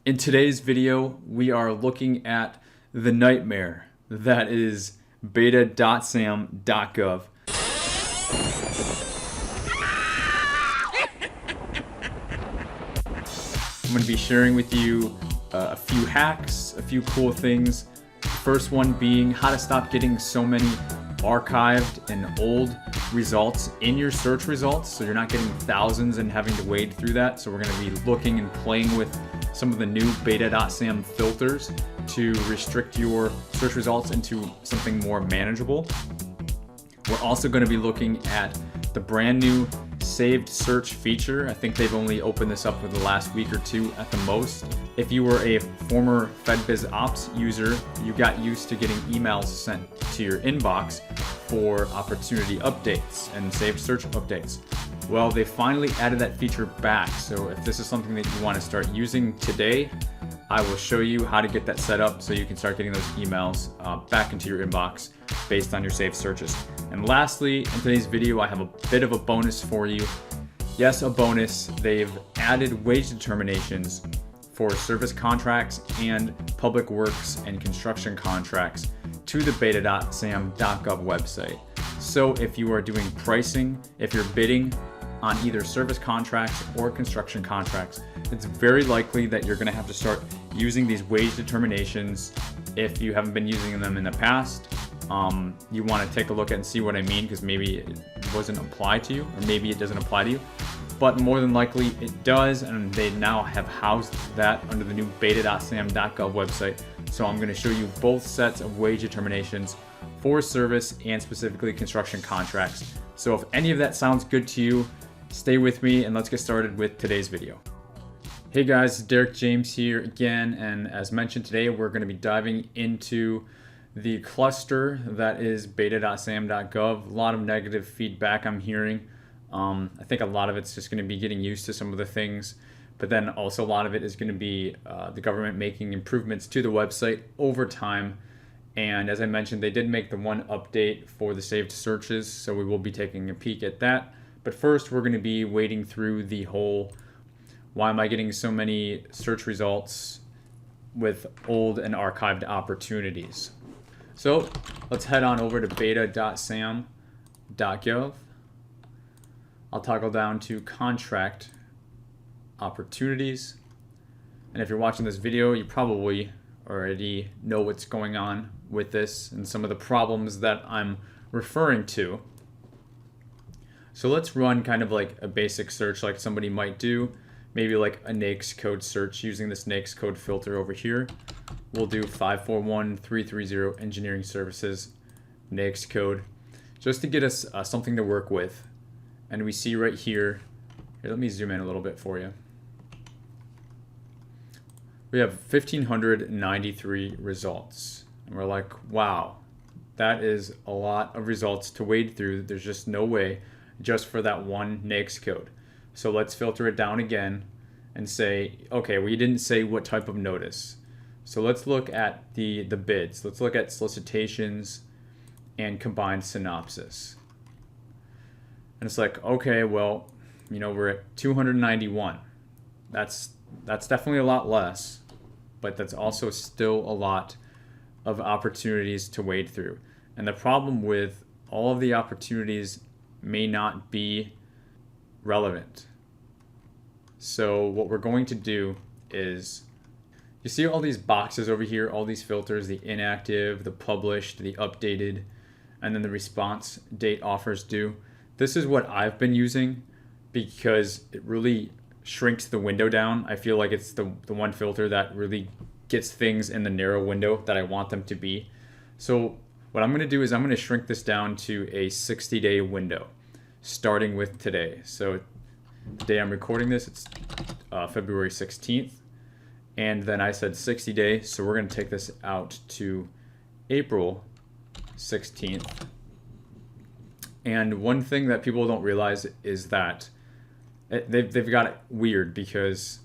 In today's video, we are looking at the nightmare that is Beta.sam.gov. I'm going to be sharing with you a few hacks, a few cool things. The first one being how to stop getting so many archived and old results in your search results, so you're not getting thousands and having to wade through that. So we're going to be looking and playing with some of the new Beta.sam filters to restrict your search results into something more manageable. We're also going to be looking at the brand new saved search feature. I think they've only opened this up for the last week or two at the most. If you were a former FedBizOps user, you got used to getting emails sent to your inbox for opportunity updates and saved search updates. Well, they finally added that feature back. So if this is something that you want to start using today, I will show you how to get that set up so you can start getting those emails back into your inbox based on your saved searches. And lastly, in today's video, I have a bit of a bonus for you. Yes, a bonus. They've added wage determinations for service contracts and public works and construction contracts to the Beta.sam.gov website. So if you are doing pricing, if you're bidding on either service contracts or construction contracts, it's very likely that you're going to have to start using these wage determinations. If you haven't been using them in the past, you want to take a look at and see what I mean, because maybe it wasn't applied to you, or maybe it doesn't apply to you, but more than likely it does, and they now have housed that under the new Beta.sam.gov website. So I'm going to show you both sets of wage determinations for service and specifically construction contracts. So if any of that sounds good to you, stay with me and let's get started with today's video. Hey guys, Derek James here again, and as mentioned today, we're going to be diving into the cluster that is Beta.sam.gov. A lot of negative feedback I'm hearing. I think a lot of it's just going to be getting used to some of the things, but then also a lot of it is going to be the government making improvements to the website over time. And as I mentioned, they did make the one update for the saved searches, so we will be taking a peek at that. But first, we're going to be wading through the whole, why am I getting so many search results with old and archived opportunities? So let's head on over to Beta.sam.gov. I'll toggle down to contract opportunities. And if you're watching this video, you probably already know what's going on with this and some of the problems that I'm referring to. So let's run kind of like a basic search like somebody might do, maybe like a NAICS code search using this NAICS code filter over here. We'll do 541330 engineering services NAICS code just to get us something to work with. And we see right here, let me zoom in a little bit for you. We have 1,593 results. And we're like, wow, that is a lot of results to wade through. There's just no way just for that one NAICS code. So let's filter it down again and say, okay, we didn't say what type of notice. So let's look at the bids. Let's look at solicitations and combined synopsis. And it's like, okay, well, you know, we're at 291. That's definitely a lot less, but that's also still a lot of opportunities to wade through. And the problem with all of the opportunities may not be relevant. So what we're going to do is, you see all these boxes over here, all these filters, the inactive, the published, the updated, and then the response date offers due. This is what I've been using because it really shrinks the window down. I feel like it's the one filter that really gets things in the narrow window that I want them to be. So what I'm going to do is I'm going to shrink this down to a 60-day window, starting with today. So the day I'm recording this, it's February 16th. And then I said 60 days, so we're going to take this out to April 16th. And one thing that people don't realize is that they've got it weird, because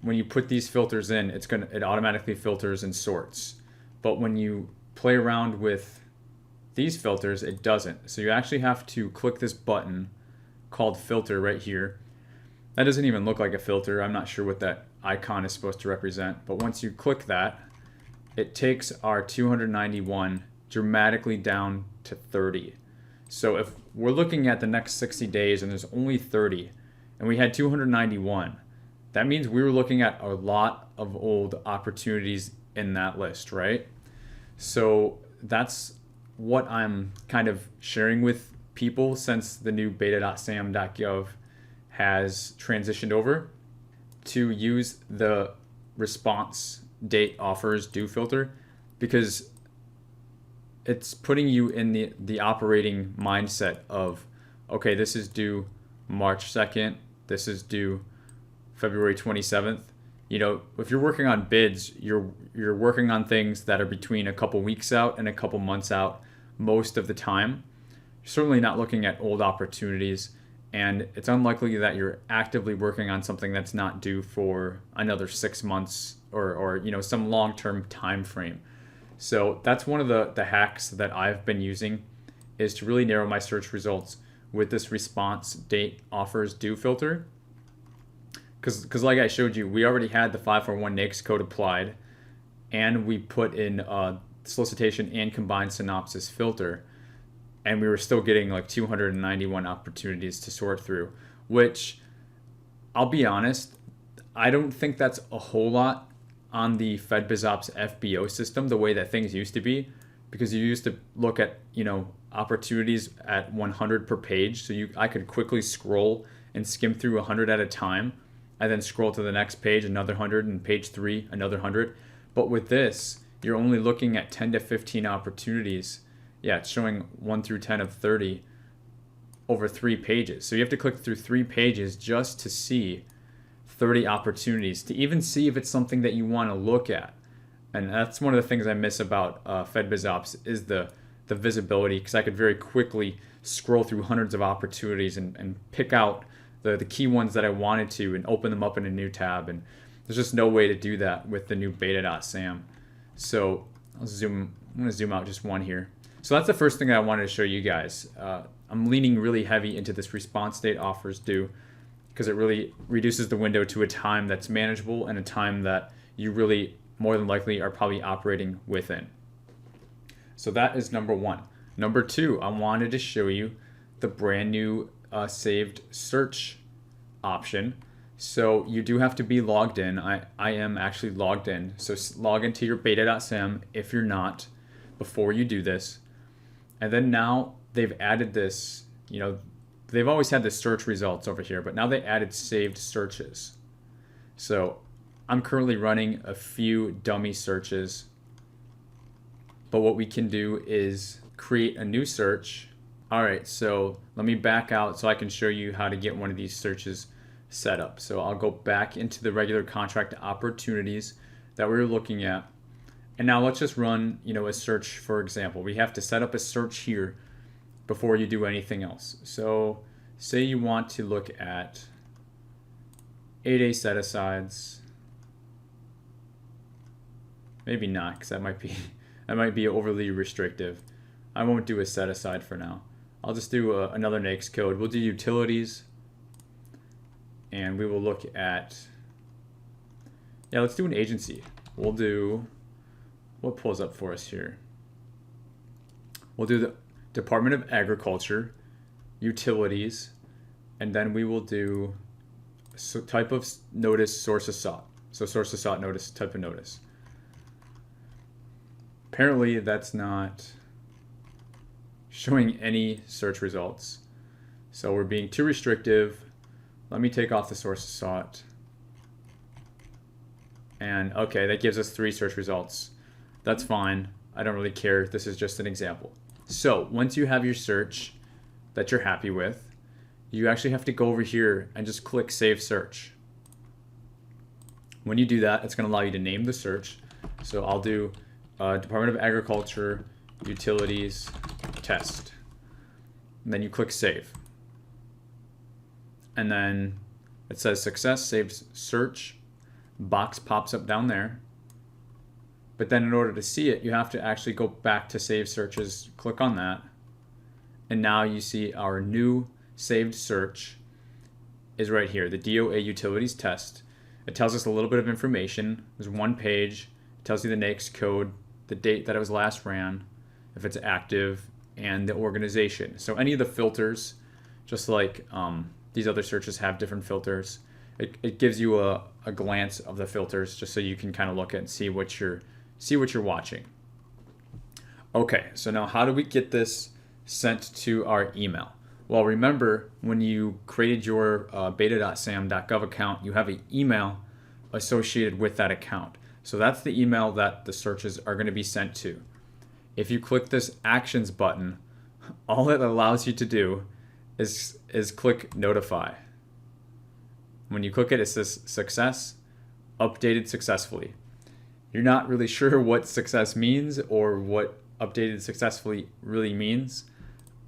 when you put these filters in, it automatically filters and sorts. But when you play around with these filters, it doesn't. So you actually have to click this button called filter right here. That doesn't even look like a filter. I'm not sure what that icon is supposed to represent. But once you click that, it takes our 291 dramatically down to 30. So if we're looking at the next 60 days and there's only 30 and we had 291, that means we were looking at a lot of old opportunities in that list, right? So that's what I'm kind of sharing with people since the new Beta.sam.gov has transitioned over to use the response date offers due filter, because it's putting you in the operating mindset of, okay, this is due March 2nd, this is due February 27th. You know, if you're working on bids, you're working on things that are between a couple weeks out and a couple months out most of the time. You're certainly not looking at old opportunities, and it's unlikely that you're actively working on something that's not due for another 6 months or you know, some long-term time frame. So that's one of the hacks that I've been using, is to really narrow my search results with this response date offers due filter. Because like I showed you, we already had the 541 NAICS code applied, and we put in solicitation and combined synopsis filter, and we were still getting like 291 opportunities to sort through, which, I'll be honest, I don't think that's a whole lot on the FedBizOps FBO system the way that things used to be, because you used to look at, you know, opportunities at 100 per page. So I could quickly scroll and skim through 100 at a time. I then scroll to the next page, another 100, and page 3, another 100. But with this, you're only looking at 10 to 15 opportunities. Yeah, it's showing 1 through 10 of 30 over 3 pages. So you have to click through 3 pages just to see 30 opportunities, to even see if it's something that you want to look at. And that's one of the things I miss about FedBizOps, is the visibility, because I could very quickly scroll through hundreds of opportunities and pick out the key ones that I wanted to and open them up in a new tab. And there's just no way to do that with the new Beta.sam. So I'm going to zoom out just one here. So that's the first thing that I wanted to show you guys. I'm leaning really heavy into this response date offers due, because it really reduces the window to a time that's manageable and a time that you really more than likely are probably operating within. So that is number one. Number two, I wanted to show you the brand new saved search option. So you do have to be logged in. I am actually logged in. So log into your Beta.sam if you're not, before you do this. And then now they've added this, you know, they've always had the search results over here, but now they added saved searches. So I'm currently running a few dummy searches, but what we can do is create a new search. All right, so let me back out so I can show you how to get one of these searches set up. So I'll go back into the regular contract opportunities that we were looking at. And now let's just run, you know, a search, for example. We have to set up a search here before you do anything else. So say you want to look at 8A set-asides. Maybe not, because that might be overly restrictive. I won't do a set-aside for now. I'll just do another NAICS code. We'll do utilities, and we will look at, yeah, let's do an agency. We'll do, what pulls up for us here? We'll do the Department of Agriculture, utilities, and then we will do type of notice, sources sought. So sources sought notice, type of notice. Apparently that's not showing any search results. So we're being too restrictive. Let me take off the sources sought. And okay, that gives us 3 search results. That's fine. I don't really care. This is just an example. So once you have your search that you're happy with, you actually have to go over here and just click Save Search. When you do that, it's going to allow you to name the search. So I'll do Department of Agriculture, Utilities, Test. And then you click Save. And then it says Success, Saved Search. Box pops up down there. But then in order to see it, you have to actually go back to Save Searches, click on that. And now you see our new saved search is right here, the DOA Utilities Test. It tells us a little bit of information. There's one page. It tells you the NAICS code, the date that it was last ran, if it's active, and the organization. So any of the filters, just like these other searches have different filters, it gives you a glance of the filters just so you can kind of look at and see what you're watching. Okay, so now how do we get this sent to our email? Well, remember when you created your Beta.sam.gov account, you have an email associated with that account. So that's the email that the searches are going to be sent to. If you click this Actions button, all it allows you to do is click Notify. When you click it, it says Success, updated successfully. You're not really sure what success means or what updated successfully really means.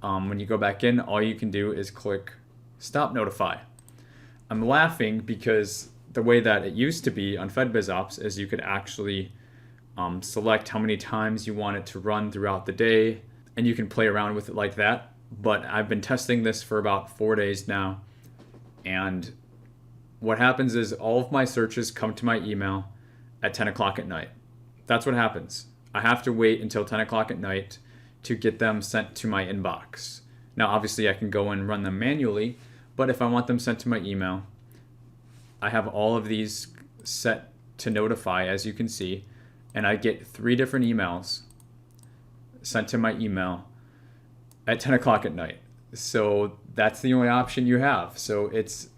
When you go back in, all you can do is click Stop Notify. I'm laughing because the way that it used to be on FedBizOps is you could actually select how many times you want it to run throughout the day, and you can play around with it like that. But I've been testing this for about 4 days now, and what happens is all of my searches come to my email at 10 o'clock at night. That's what happens. I have to wait until 10 o'clock at night to get them sent to my inbox. Now, obviously, I can go and run them manually, but if I want them sent to my email, I have all of these set to notify, as you can see, and I get 3 different emails sent to my email at 10 o'clock at night. So that's the only option you have. So it's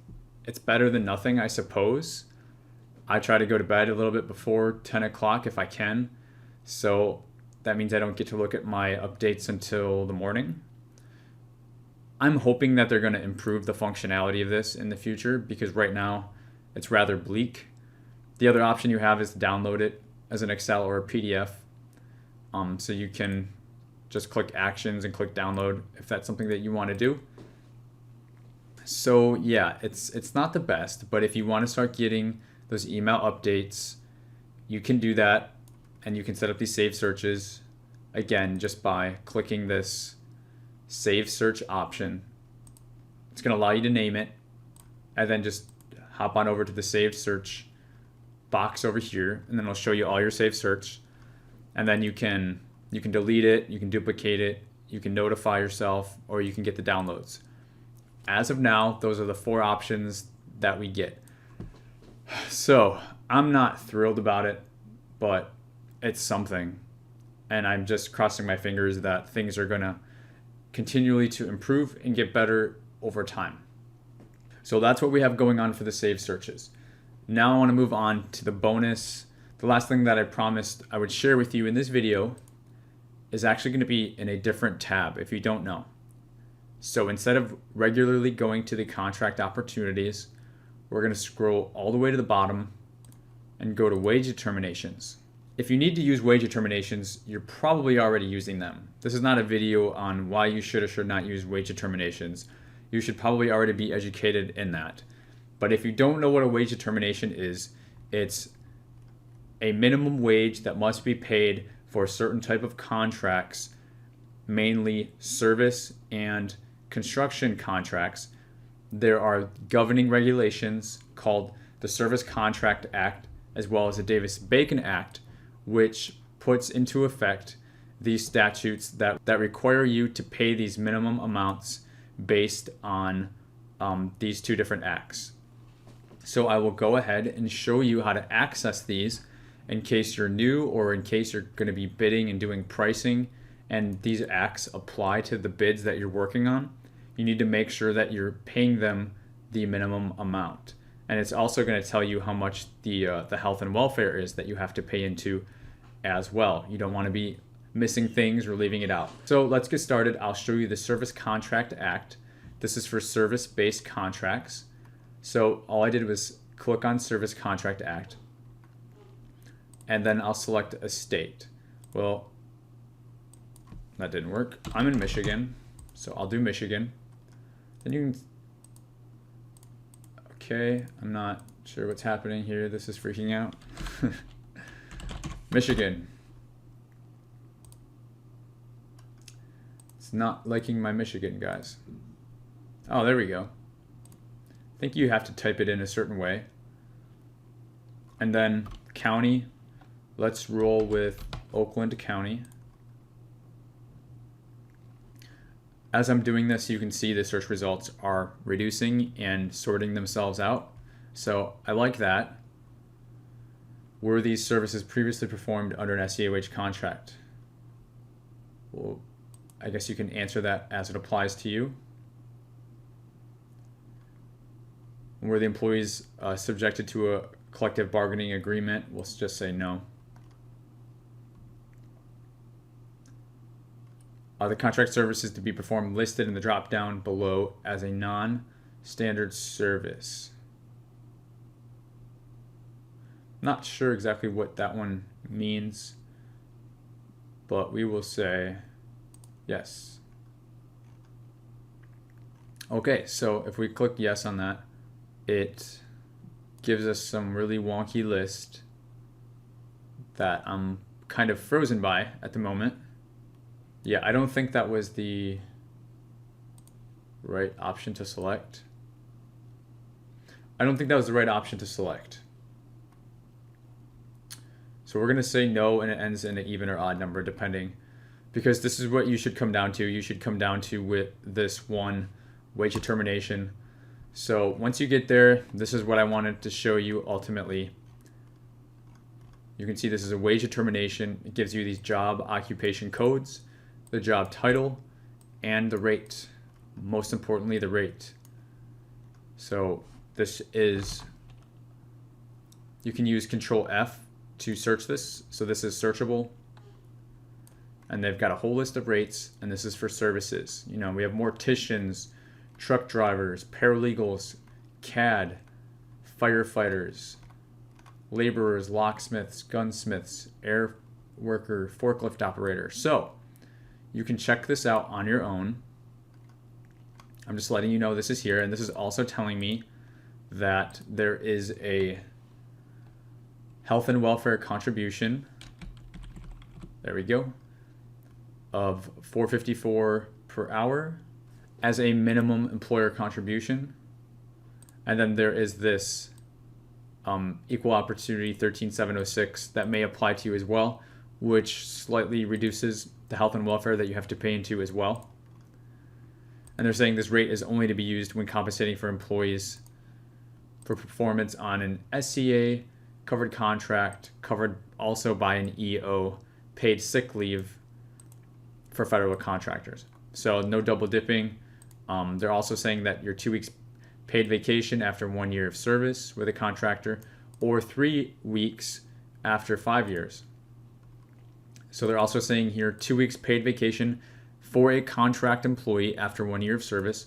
better than nothing, I suppose. I try to go to bed a little bit before 10 o'clock if I can. So that means I don't get to look at my updates until the morning. I'm hoping that they're going to improve the functionality of this in the future because right now it's rather bleak. The other option you have is to download it as an Excel or a PDF. So you can just click Actions and click Download if that's something that you want to do. So yeah, it's not the best, but if you want to start getting those email updates, you can do that, and you can set up these saved searches, again, just by clicking this Save Search option. It's going to allow you to name it, and then just hop on over to the Saved Search box over here, and then it'll show you all your saved search, and then you can delete it, you can duplicate it, you can notify yourself, or you can get the downloads. As of now, those are the 4 options that we get. So I'm not thrilled about it, but it's something. And I'm just crossing my fingers that things are going to continually to improve and get better over time. So that's what we have going on for the saved searches. Now I want to move on to the bonus. The last thing that I promised I would share with you in this video is actually going to be in a different tab if you don't know. So instead of regularly going to the contract opportunities, we're going to scroll all the way to the bottom and go to wage determinations. If you need to use wage determinations, you're probably already using them. This is not a video on why you should or should not use wage determinations. You should probably already be educated in that. But if you don't know what a wage determination is, it's a minimum wage that must be paid for a certain type of contracts, mainly service and construction contracts. There are governing regulations called the Service Contract Act as well as the DavisBacon Act, which puts into effect these statutes that require you to pay these minimum amounts based on these 2 different acts. So I will go ahead and show you how to access these in case you're new or in case you're going to be bidding and doing pricing and these acts apply to the bids that you're working on. You need to make sure that you're paying them the minimum amount. And it's also going to tell you how much the health and welfare is that you have to pay into as well. You don't want to be missing things or leaving it out. So let's get started. I'll show you the Service Contract Act. This is for service-based contracts. So all I did was click on Service Contract Act, and then I'll select a state. Well, that didn't work. I'm in Michigan, so I'll do Michigan. Then you can, okay, I'm not sure what's happening here. This is freaking out. Michigan. It's not liking my Michigan, guys. Oh, there we go. I think you have to type it in a certain way. And then county, let's roll with Oakland County. As I'm doing this, you can see the search results are reducing and sorting themselves out. So I like that. Were these services previously performed under an SEOH contract? Well, I guess you can answer that as it applies to you. Were the employees subjected to a collective bargaining agreement? We'll just say no. The contract services to be performed listed in the drop down below as a non-standard service. Not sure exactly what that one means, but we will say yes. Okay, so if we click yes on that, it gives us some really wonky list that I'm kind of frozen by at the moment. Yeah, I don't think that was the right option to select. I don't think that was the right option to select. So we're going to say no, and it ends in an even or odd number depending, because this is what you should come down to. You should come down to with this one wage determination. So once you get there, this is what I wanted to show you ultimately. You can see this is a wage determination. It gives you these job occupation codes, the job title, and the rate. Most importantly, the rate. So this is, you can use Control F to search this. So this is searchable. And they've got a whole list of rates, and this is for services. You know, we have morticians, truck drivers, paralegals, CAD, firefighters, laborers, locksmiths, gunsmiths, air worker, forklift operator. So you can check this out on your own. I'm just letting you know this is here, and this is also telling me that there is a health and welfare contribution, there we go, of $4.54 per hour as a minimum employer contribution. And then there is this equal opportunity 13706 that may apply to you as well, which slightly reduces the health and welfare that you have to pay into as well. And they're saying this rate is only to be used when compensating for employees for performance on an SCA covered contract, covered also by an EO, paid sick leave for federal contractors. So no double dipping. They're also saying that your 2 weeks paid vacation after 1 year of service with a contractor, or 3 weeks after 5 years. So they're also saying here 2 weeks paid vacation for a contract employee after 1 year of service,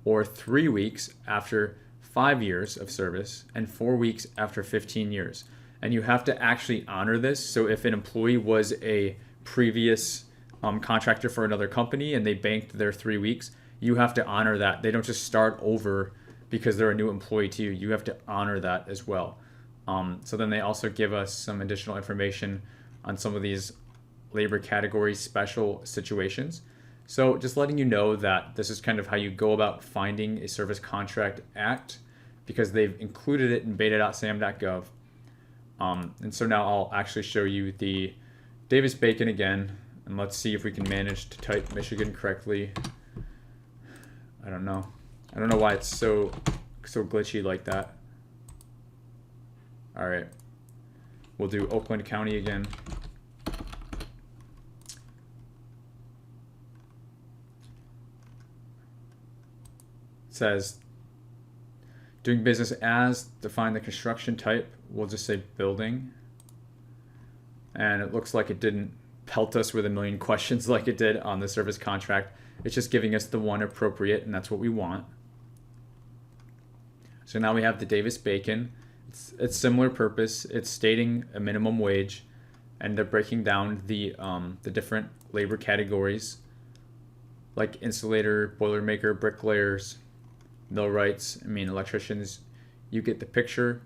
or 3 weeks after 5 years of service, and 4 weeks after 15 years. And you have to actually honor this. So if an employee was a previous contractor for another company and they banked their 3 weeks, you have to honor that. They don't just start over because they're a new employee to you. You have to honor that as well. So then they also give us some additional information on some of these labor category special situations. So just letting you know that this is kind of how you go about finding a Service Contract Act, because they've included it in Beta.sam.gov. And so now I'll actually show you the DavisBacon again, and let's see if we can manage to type Michigan correctly. I don't know why it's so glitchy like that. All right, we'll do Oakland County again. It says doing business as, define the construction type. We'll just say building. And it looks like it didn't pelt us with a million questions like it did on the service contract. It's just giving us the one appropriate, and that's what we want. So now we have the DavisBacon. It's similar purpose. It's stating a minimum wage, and they're breaking down the different labor categories, like insulator, boilermaker, bricklayers, millwrights, electricians. You get the picture.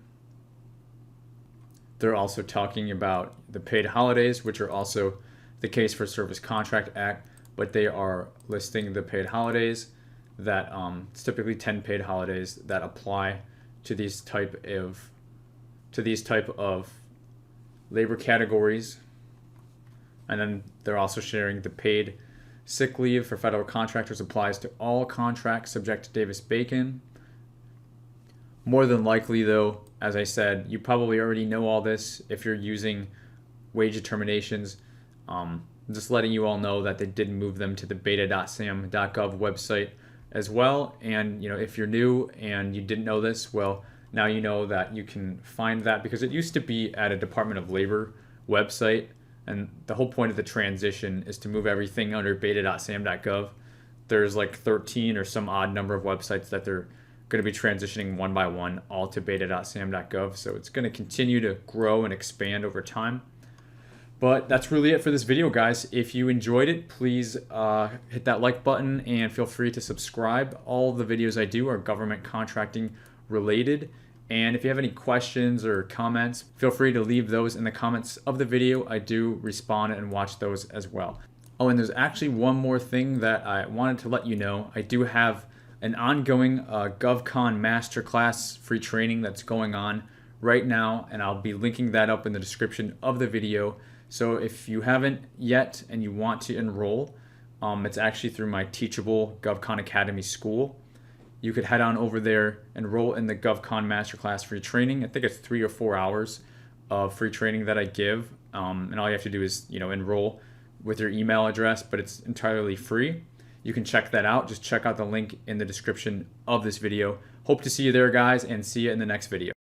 They're also talking about the paid holidays, which are also the case for Service Contract Act, but they are listing the paid holidays that it's typically 10 paid holidays that apply to these type of to these type of labor categories. And then they're also sharing the paid sick leave for federal contractors applies to all contracts subject to DavisBacon. More than likely, though, as I said, you probably already know all this if you're using wage determinations. Just letting you all know that they did move them to the Beta.sam.gov website as well. And if you're new and you didn't know this, well, now you know that you can find that, because it used to be at a Department of Labor website. And the whole point of the transition is to move everything under Beta.sam.gov. There's like 13 or some odd number of websites that they're going to be transitioning one by one all to Beta.sam.gov. So it's going to continue to grow and expand over time. But that's really it for this video, guys. If you enjoyed it, please hit that like button and feel free to subscribe. All the videos I do are government contracting related. And if you have any questions or comments, feel free to leave those in the comments of the video. I do respond and watch those as well. Oh, and there's actually one more thing that I wanted to let you know. I do have an ongoing GovCon Masterclass free training that's going on right now, and I'll be linking that up in the description of the video. So if you haven't yet and you want to enroll, it's actually through my Teachable GovCon Academy school. You could head on over there, enroll in the GovCon Masterclass free training. I think it's 3 or 4 hours of free training that I give. And all you have to do is, enroll with your email address, but it's entirely free. You can check that out. Just check out the link in the description of this video. Hope to see you there, guys, and see you in the next video.